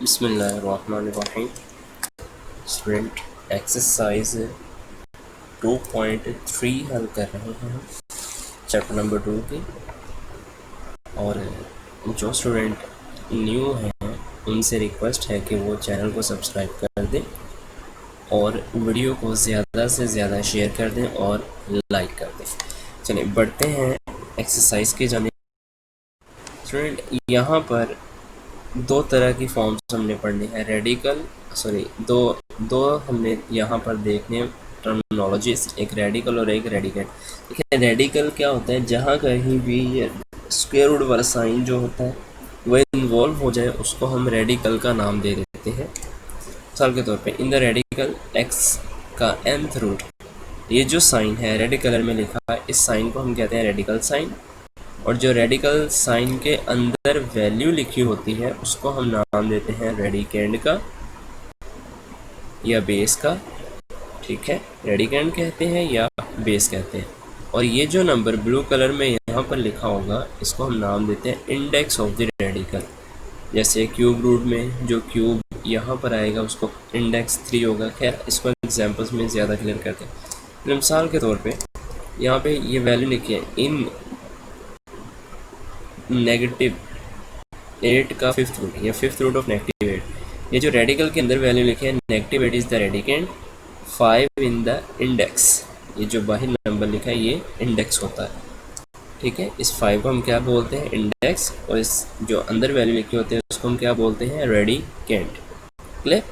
बिस्मिल्लाहिर्रहमानिर्रहीम। Student exercise 2.3 हल कर रहे हैं चैप्टर नंबर 2 की। और जो स्टूडेंट न्यू हैं उनसे रिक्वेस्ट है कि वो चैनल को सब्सक्राइब कर दें और वीडियो को ज़्यादा से ज़्यादा शेयर कर दें और लाइक कर दें। चलिए बढ़ते हैं एक्सरसाइज के जाने। स्टूडेंट यहाँ पर दो तरह की फॉर्म्स हमने पढ़नी है, दो हमने यहाँ पर देखने टर्मिनोलॉजीज, एक रेडिकल और एक रेडिकेंड। देखिए रेडिकल क्या होता है, जहाँ कहीं भी ये स्क्वायर रूट वाला साइन जो होता है वह इन्वॉल्व हो जाए उसको हम रेडिकल का नाम दे देते हैं। मिसाल के तौर पे इन द रेडिकल एक्स का nth रूट, ये जो साइन है रेड कलर में लिखा है, इस साइन को हम कहते हैं रेडिकल साइन। और जो रेडिकल साइन के अंदर वैल्यू लिखी होती है उसको हम नाम देते हैं रेडिकेंड का या बेस का। ठीक है, रेडिकेंड कहते हैं या बेस कहते हैं। और ये जो नंबर ब्लू कलर में यहाँ पर लिखा होगा इसको हम नाम देते हैं इंडेक्स ऑफ द रेडिकल। जैसे क्यूब रूट में जो क्यूब यहाँ पर आएगा उसको इंडेक्स 3 होगा। खैर इसको एग्जाम्पल्स में ज़्यादा क्लियर करते हैं। मिसाल के तौर पे यहाँ पे ये वैल्यू लिखी है इन -8 का 5th रूट या 5th रूट ऑफ -8। ये जो रेडिकल के अंदर वैल्यू लिखी है -8 is the radicand, 5 in the index. ये जो बाहर नंबर लिखा है ये इंडेक्स होता है। ठीक है, इस 5 को हम क्या बोलते हैं, इंडेक्स। और इस जो अंदर वैल्यू लिखी होती है उसको हम क्या बोलते हैं, रेडिकेंड। क्लियर?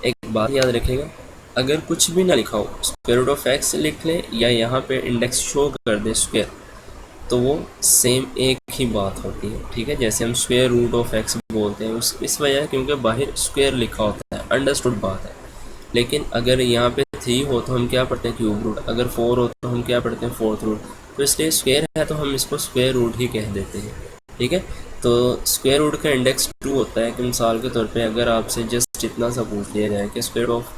एक बात याद रखिएगा, अगर कुछ भी ना लिखा हो स्क्वायर रूट ऑफ एक्स लिख लें या यहाँ पे इंडेक्स शो कर दे स्क्वायर, तो वो सेम एक ही बात होती है। ठीक है, जैसे हम स्क्वायर रूट ऑफ एक्स बोलते हैं इस वजह क्योंकि बाहर स्क्वायर लिखा होता है, अंडरस्टूड बात है। लेकिन अगर यहाँ पे 3 हो तो हम क्या पढ़ते हैं, क्यूब रूट। अगर 4 हो तो हम क्या पढ़ते हैं, 4th रूट। तो इसलिए स्क्वायर है तो हम इसको स्क्वायर रूट ही कह देते हैं। ठीक है, तो स्क्वायर रूट का इंडेक्स 2 होता है। कि मिसाल के तौर पे अगर आपसे जस्ट इतना सा पूछ लिया जाए कि स्क्वायर ऑफ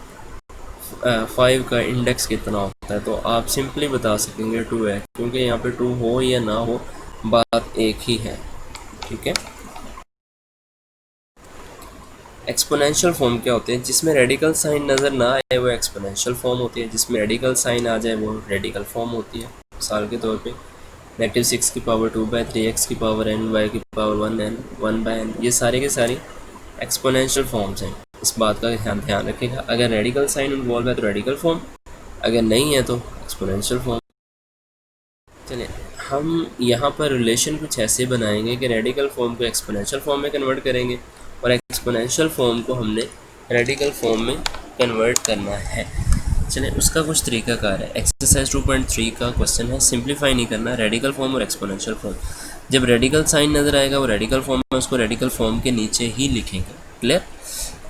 5 का इंडेक्स कितना होता है, तो आप सिंपली बता सकेंगे 2 है, क्योंकि यहाँ पे 2 हो या ना हो बात एक ही है। ठीक है, एक्सपोनेंशियल फॉर्म क्या होते हैं, जिसमें रेडिकल साइन नज़र ना आए वो एक्सपोनेंशियल फॉर्म होती है, जिसमें रेडिकल साइन आ जाए वो रेडिकल फॉर्म होती है। मिसाल के तौर पे -6 की पावर 2/3, x की पावर n, y की पावर 1n, 1/n, ये सारे के सारी एक्सपोनेंशियल फॉर्म्स हैं। इस बात का ध्यान रखिएगा, अगर रेडिकल साइन इन्वॉल्व है तो रेडिकल फॉर्म, अगर नहीं है तो एक्सपोनेंशियल फॉर्म। चलिए हम यहाँ पर रिलेशन कुछ ऐसे बनाएंगे कि रेडिकल फॉर्म को एक्सपोनेंशियल फॉर्म में कन्वर्ट करेंगे और एक्सपोनेंशियल फॉर्म को हमने रेडिकल फॉर्म में कन्वर्ट करना है। चलिए उसका कुछ तरीकाकार है। एक्सरसाइज 2.3 का क्वेश्चन है, सिंप्लीफाई नहीं करना, रेडिकल फॉर्म और एक्सपोनेंशियल फॉर्म। जब रेडिकल साइन नज़र आएगा वो रेडिकल फॉर्म में, उसको रेडिकल फॉर्म के नीचे ही लिखेंगे। क्लियर?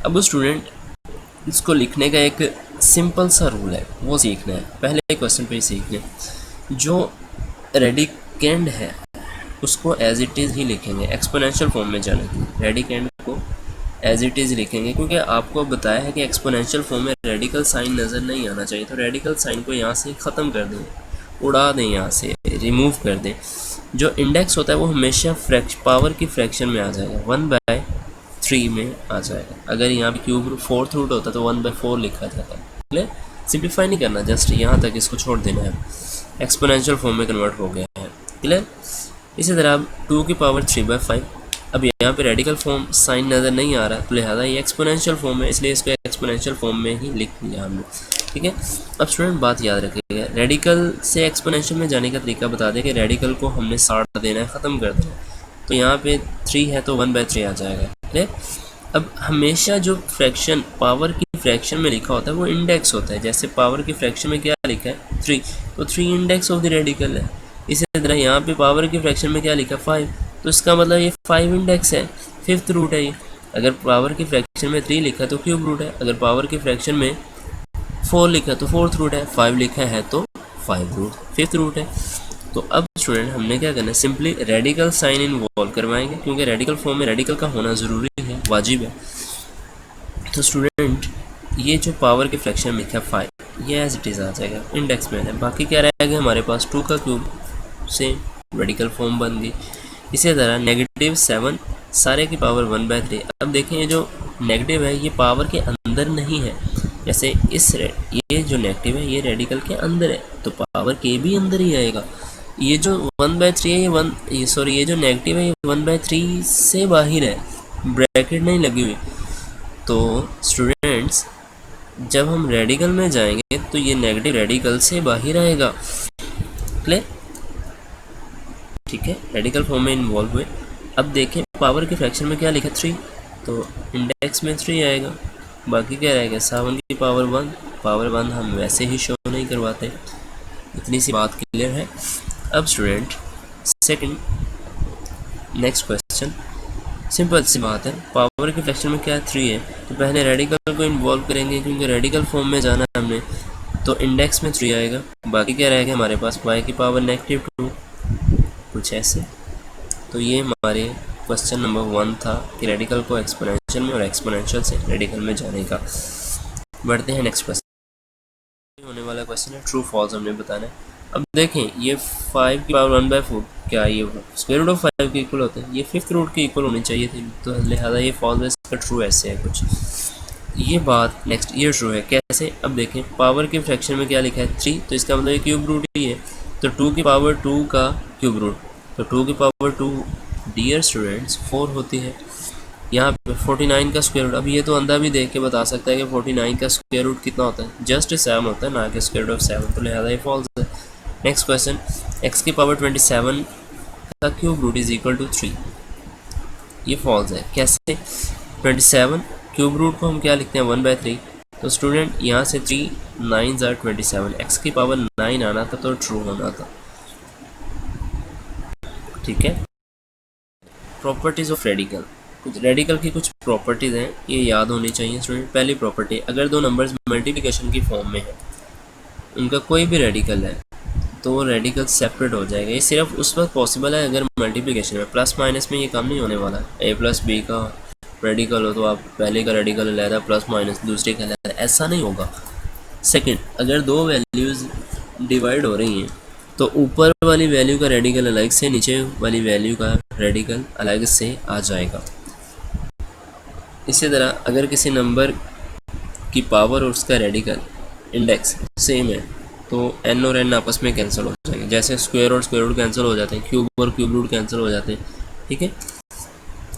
अब स्टूडेंट इसको लिखने का एक सिंपल सा रूल है, वो सीखना है। पहले क्वेश्चन पे ही सीख लें, जो रेडिकेंड है उसको एज इट इज़ ही लिखेंगे एक्सपोनेंशियल फॉर्म में जाने के। रेडिकेंड को एज इट इज़ लिखेंगे क्योंकि आपको बताया है कि एक्सपोनेंशियल फॉर्म में रेडिकल साइन नज़र नहीं आना चाहिए, तो रेडिकल साइन को यहाँ से ख़त्म कर दें, उड़ा दें, यहाँ से रिमूव कर दें। जो इंडेक्स होता है वो हमेशा पावर की फ्रैक्शन में आ जाएगा, 1/3 में आ जाएगा। अगर यहाँ पे क्यूब 4th रूट होता तो 1/4 लिखा जाता है। क्लियर? सिंप्लीफाई नहीं करना, जस्ट यहाँ तक इसको छोड़ देना है, एक्सपोनेंशियल फॉर्म में कन्वर्ट हो गया है। क्लियर? इसी तरह अब 2 की पावर 3/5, अब यहाँ पे रेडिकल फॉर्म साइन नज़र नहीं आ रहा तो लिहाजा ये एक्सपोनेंशियल फॉर्म है, इसलिए इसको एक्सपोनेंशियल फॉर्म में ही लिख लिया हमने। ठीक है, अब स्टूडेंट बात याद रखिएगा, रेडिकल से एक्सपोनेंशियल में जाने का तरीका बता दें कि रेडिकल को हमने 60 देना है, ख़त्म कर देना है। तो यहाँ पे 3 है तो 1/3 आ जाएगा। क्लियर? अब हमेशा जो फ्रैक्शन पावर की फ्रैक्शन में लिखा होता है वो इंडेक्स होता है। जैसे पावर की फ्रैक्शन में क्या लिखा है, 3, तो 3 इंडेक्स ऑफ द रेडिकल है। इसी तरह यहाँ पे पावर की फ्रैक्शन में क्या लिखा, 5, तो इसका मतलब ये 5 इंडेक्स है, 5th रूट है ये। अगर पावर की फ्रैक्शन में 3 लिखा तो क्यूब रूट है, अगर पावर की फ्रैक्शन में 4 लिखा तो 4th रूट है, 5 लिखा है तो 5 रूट 5th रूट है। तो अब स्टूडेंट हमने क्या करना है, सिंपली रेडिकल साइन इन्वॉल्व करवाएंगे क्योंकि रेडिकल फॉर्म में रेडिकल का होना ज़रूरी है, वाजिब है। तो स्टूडेंट ये जो पावर की फ्रैक्शन में लिखा 5, ये एज इट इज़ आ जाएगा, इंडेक्स में है। बाकी क्या रहेगा हमारे पास, 2 का क्यूब से रेडिकल फॉर्म बन गई। इसी तरह -7 सारे की पावर 1/3। अब देखें ये जो नेगेटिव है ये पावर के अंदर नहीं है, जैसे ये जो नेगेटिव है ये रेडिकल के अंदर है तो पावर के भी अंदर ही आएगा। ये जो 1/3 है ये जो नेगेटिव है ये 1/3 से बाहर है, ब्रैकेट नहीं लगी हुई। तो स्टूडेंट्स जब हम रेडिकल में जाएंगे तो ये नेगेटिव रेडिकल से बाहर आएगा। क्लियर? ठीक है, रेडिकल फॉर्म में इन्वॉल्व हुए। अब देखें पावर के फ्रैक्शन में क्या लिखा 3, तो इंडेक्स में 3 आएगा, बाकी क्या रहेगा 7 की पावर 1। पावर 1 हम वैसे ही शो नहीं करवाते। इतनी सी बात क्लियर है। अब student second next question, simple सी बात है, पावर के फ्रैक्शन में क्या 3 है तो पहले रेडिकल को इन्वॉल्व करेंगे क्योंकि रेडिकल फॉर्म में जाना है हमने, तो इंडेक्स में 3 आएगा, बाकी क्या रहेगा हमारे पास y की पावर -2, कुछ ऐसे। तो ये हमारे क्वेश्चन नंबर 1 था कि रेडिकल को एक्सपोनेंशियल में और एक्सपोनेंशियल से रेडिकल में जाने का। बढ़ते हैं नेक्स्ट क्वेश्चन। होने वाला क्वेश्चन है ट्रू फॉल्स हमने बताना है। अब देखें ये 5 की पावर 1/4 क्या ये स्क्वायर रूट ऑफ 5 के इक्वल होते हैं, ये 5th रूट के इक्वल होनी चाहिए थी, तो लिहाजा ये फॉल्स है, इसका ट्रू ऐसे है कुछ। ये बात नेक्स्ट ये ट्रू है कैसे? अब देखें पावर के फ्रैक्शन में क्या लिखा है 3, तो इसका मतलब ये क्यूब रूट ही है, तो 2 की पावर 2 का क्यूब रूट, तो 2 की पावर 2 डियर स्टूडेंट्स 4 होती है। यहाँ पे 49 का स्क्वायर रूट, अब ये तो अंधा भी देख के बता सकता है कि 49 का स्क्वायर रूट कितना होता है, जस्ट 7 होता है, ना कि स्क्वायर रूट ऑफ 7, तो लिहाजा ये फॉल्स है। नेक्स्ट क्वेश्चन, x की पावर 27 का cube root is equal to 3, ये फॉल्स है कैसे? 27 क्यूब रूट को हम क्या लिखते हैं 1/3, तो स्टूडेंट यहाँ से 3 9s are 27, x की पावर 9 आना था तो ट्रू होना था। ठीक है, प्रॉपर्टीज़ ऑफ रेडिकल, कुछ रेडिकल की कुछ प्रॉपर्टीज़ हैं, ये याद होनी चाहिए स्टूडेंट। पहली प्रॉपर्टी, अगर दो नंबर्स मल्टीप्लिकेशन की फॉर्म में है, उनका कोई भी रेडिकल है तो रेडिकल सेपरेट हो जाएगा। ये सिर्फ उस वक्त पॉसिबल है अगर मल्टीप्लिकेशन में, प्लस माइनस में ये काम नहीं होने वाला। a + b का रेडिकल हो तो आप पहले का रेडिकल लेना, प्लस माइनस दूसरे का लेना, ऐसा नहीं होगा। सेकंड, अगर दो वैल्यूज़ डिवाइड हो रही हैं तो ऊपर वाली वैल्यू का रेडिकल अलग से, नीचे वाली वैल्यू का रेडिकल अलग से आ जाएगा। इसी तरह अगर किसी नंबर की पावर और उसका रेडिकल इंडेक्स सेम है तो n और n आपस में कैंसिल हो जाएंगे, जैसे स्क्वायर और स्क्वायर रूट कैंसिल हो जाते हैं, क्यूब और क्यूब रूट कैंसिल हो जाते हैं। ठीक है,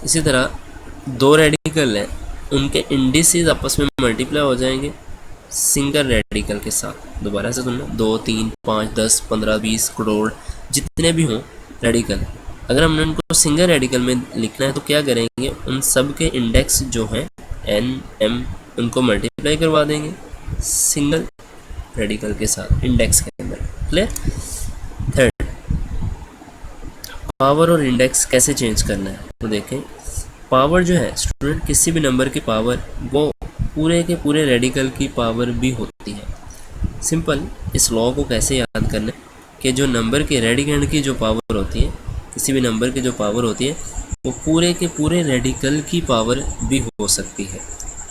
इसी तरह दो रेडिकल हैं, उनके इंडिसेस आपस में मल्टीप्लाई हो जाएंगे सिंगल रेडिकल के साथ। दोबारा से सुनना, 2 3 5 10 15 20 करोड़ जितने भी हों रेडिकल, अगर हमने उनको सिंगल रेडिकल में लिखना है तो क्या करेंगे, उन सब के इंडेक्स जो हैं n m उनको मल्टीप्लाई करवा देंगे सिंगल रेडिकल के साथ इंडेक्स के अंदर। क्लियर? थर्ड, पावर और इंडेक्स कैसे चेंज करना है, तो देखें पावर जो है स्टूडेंट, किसी भी नंबर की पावर वो पूरे के पूरे रेडिकल की पावर भी होती है। सिंपल, इस लॉ को कैसे याद करना है कि जो नंबर के रेडिकेंड की जो पावर होती है, किसी भी नंबर की जो पावर होती है वो पूरे के पूरे रेडिकल की पावर भी हो सकती है,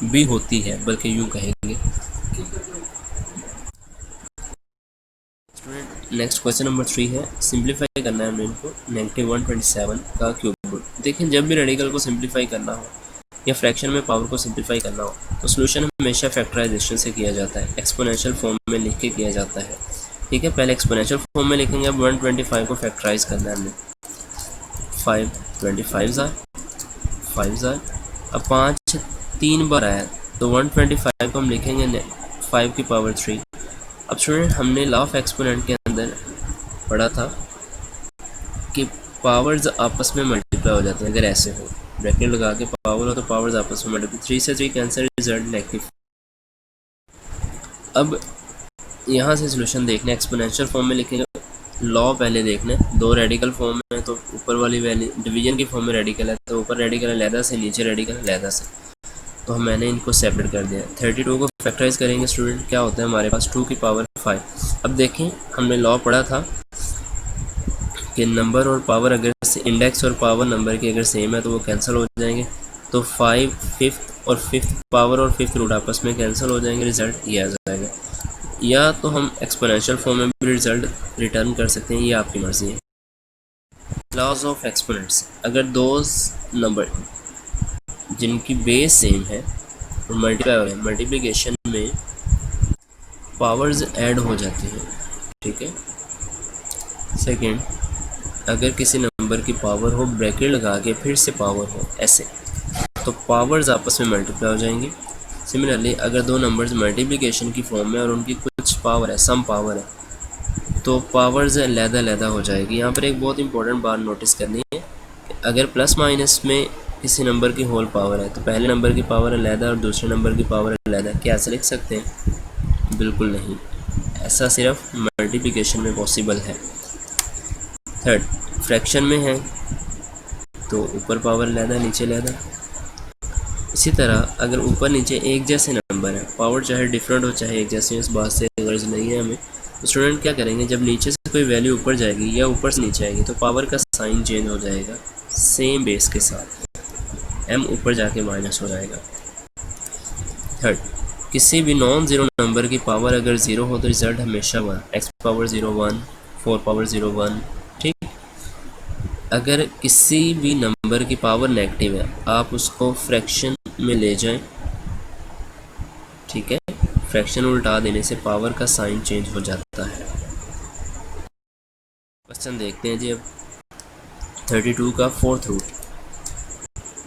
भी होती है, बल्कि यूँ कहेंगे। नेक्स्ट क्वेश्चन नंबर 3 है, सिंप्लीफाई करना है हमने इनको, -127 का क्यूब रूट। देखें जब भी रेडिकल को सिंप्लीफाई करना हो या फ्रैक्शन में पावर को सिंप्लीफाई करना हो तो सोल्यूशन हमेशा फैक्टराइजेशन से किया जाता है, एक्सपोनेंशियल फॉर्म में लिख के किया जाता है। ठीक है, पहले एक्सपोनेंशियल फॉर्म में लिखेंगे, अब 125 को फैक्टराइज करना है हमने, 5 अब 5 3 बार आया तो 125 को हम लिखेंगे 5 की पावर 3। अब स्टूडेंट हमने लॉ ऑफ एक्सपोनेंट के अंदर पढ़ा था कि पावर्स आपस में मल्टीप्लाई हो जाते हैं, अगर ऐसे हो ब्रैकेट लगा के पावर हो तो पावर्स आपस में मल्टीप्लाई, 3 से 3 कैंसिल, रिजल्ट नेगेटिव। अब यहाँ से सोल्यूशन देखना, एक्सपोनेंशियल फॉर्म में लिखेंगे, लॉ पहले देखना है, दो रेडिकल फॉर्म में है तो ऊपर वाली वैल्यू डिवीजन की फॉर्म में रेडिकल है तो ऊपर रेडिकल अलहदा से, नीचे रेडिकल अलहदा से, तो मैंने इनको सेपरेट कर दिया। 32 को फैक्टराइज करेंगे स्टूडेंट, क्या होता है हमारे पास 2 की पावर 5। अब देखें हमने लॉ पढ़ा था कि नंबर और पावर अगर इंडेक्स और पावर नंबर की अगर सेम है तो वो कैंसिल हो जाएंगे, तो 5 5th और 5th पावर और 5th रूट आपस में कैंसिल हो जाएंगे, रिजल्ट ये आ जाएगा। या तो हम एक्सपोनेंशियल फॉर्म में भी रिजल्ट रिटर्न कर सकते हैं, ये आपकी मर्ज़ी है। लॉज ऑफ एक्सपोनेंट्स, अगर दो नंबर जिनकी बेस सेम है और मल्टीप्लाई हो रहे हैं, मल्टीप्लिकेशन में पावर्स ऐड हो जाती हैं, ठीक है। सेकंड, अगर किसी नंबर की पावर हो ब्रैकेट लगा के फिर से पावर हो ऐसे, तो पावर्स आपस में मल्टीप्लाई हो जाएंगी। सिमिलरली अगर दो नंबर्स मल्टीप्लिकेशन की फॉर्म में और उनकी कुछ पावर है, सम पावर है, तो पावर्स अलग-अलग हो जाएगी। यहाँ पर एक बहुत इंपॉर्टेंट बात नोटिस करनी है कि अगर प्लस माइनस में किसी नंबर की होल पावर है तो पहले नंबर की पावर अलग और दूसरे नंबर की पावर अलग, क्या ऐसा लिख सकते हैं? बिल्कुल नहीं, ऐसा सिर्फ मल्टीप्लिकेशन में पॉसिबल है। थर्ड, फ्रैक्शन में है तो ऊपर पावर अलग नीचे अलग। इसी तरह अगर ऊपर नीचे एक जैसे नंबर है, पावर चाहे डिफरेंट हो चाहे एक जैसे, इस बात से गर्ज नहीं है हमें, तो स्टूडेंट क्या करेंगे, जब नीचे से कोई वैल्यू ऊपर जाएगी या ऊपर से नीचे आएगी तो पावर का साइन चेंज हो जाएगा सेम बेस के साथ, m ऊपर जाके माइनस हो जाएगा। थर्ड, किसी भी नॉन ज़ीरो नंबर की पावर अगर ज़ीरो हो तो रिजल्ट हमेशा 1, x पावर 0 1, 4 पावर 0 1, ठीक। अगर किसी भी नंबर की पावर नेगेटिव है आप उसको फ्रैक्शन में ले जाएं, ठीक है, फ्रैक्शन उल्टा देने से पावर का साइन चेंज हो जाता है। क्वेश्चन देखते हैं जी अब 32 का फोर्थ रूट।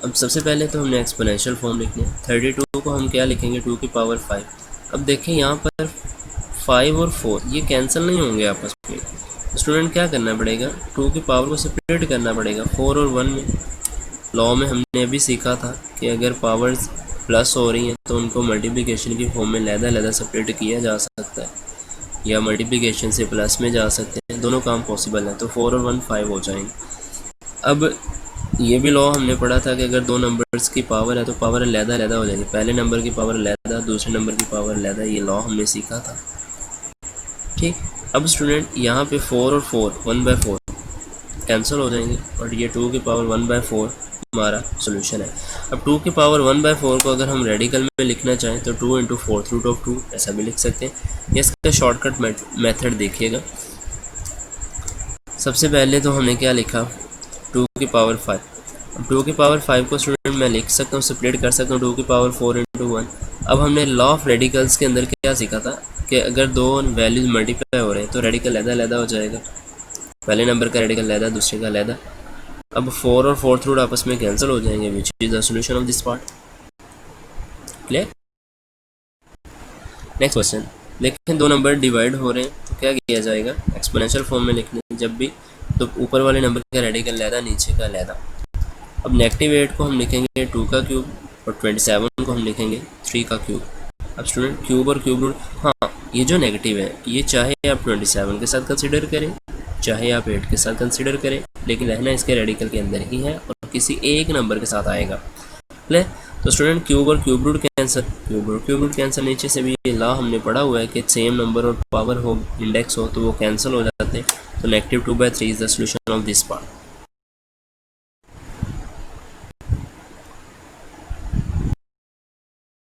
अब सबसे पहले तो हमने एक्सपोनेंशियल फॉर्म लिखनी है। 32 को हम क्या लिखेंगे, 2 की पावर 5। अब देखें यहाँ पर 5 और 4 ये कैंसिल नहीं होंगे आपस में, स्टूडेंट क्या करना पड़ेगा, 2 की पावर को सेपरेट करना पड़ेगा 4 और 1 में। लॉ में हमने अभी सीखा था कि अगर पावर्स प्लस हो रही हैं तो उनको मल्टीप्लिकेशन की फॉर्म में लहदा सेपरेट किया जा सकता है, या मल्टीप्लिकेशन से प्लस में जा सकते हैं, दोनों काम पॉसिबल हैं। तो 4 और 1 5 हो जाएंगे। अब ये भी लॉ हमने पढ़ा था कि अगर दो नंबर्स की पावर है तो पावर लहदा हो जाएगी, पहले नंबर की पावर लहदा दूसरे नंबर की पावर लहदा, ये लॉ हमने सीखा था, ठीक। अब स्टूडेंट यहाँ पे 4 और 4 1/4 कैंसिल हो जाएंगे और ये 2 की पावर 1/4 हमारा सोल्यूशन है। अब 2 की पावर 1/4 को अगर हम रेडिकल में लिखना चाहें तो 2 × 4√2 ऐसा भी लिख सकते हैं। इसका शॉर्टकट मेथड देखिएगा। सबसे पहले तो हमने क्या लिखा, 2 की पावर 5। अब 2 की पावर 5 को स्टूडेंट मैं लिख सकता हूँ, स्प्लिट कर सकता हूँ 2 की पावर 4 × 1। अब हमने लॉ ऑफ रेडिकल्स के अंदर क्या सीखा था कि अगर दो वैल्यूज मल्टीप्लाई हो रहे हैं तो रेडिकल अलग हो जाएगा, पहले नंबर का रेडिकल अलग दूसरे का अलग। अब 4 और 4th रूट आपस में कैंसिल हो जाएंगे, which is the solution of this part. Clear. Next question देखें, दो नंबर डिवाइड हो रहे हैं तो क्या किया जाएगा, एक्सपोनेंशियल फॉर्म में लिखने जब भी तो ऊपर वाले नंबर का रेडिकल अलग नीचे का अलग। अब -8 को हम लिखेंगे 2 का क्यूब और 27 को हम लिखेंगे 3 का क्यूब। अब स्टूडेंट क्यूब और क्यूब रूट, हाँ ये जो नेगेटिव है ये चाहे आप 27 के साथ कंसिडर करें चाहे आप 8 के साथ कंसिडर करें, लेकिन रहना इसके रेडिकल के अंदर ही है और किसी एक नंबर के साथ आएगा। ले तो स्टूडेंट क्यूब और क्यूब रूट कैंसर, क्यूब और क्यूब रूट कैंसर, नीचे से भी ये लॉ हमने पढ़ा हुआ है कि सेम नंबर और पावर हो इंडेक्स हो तो वो कैंसिल हो जाते हैं। तो -2/3 is the solution of this part.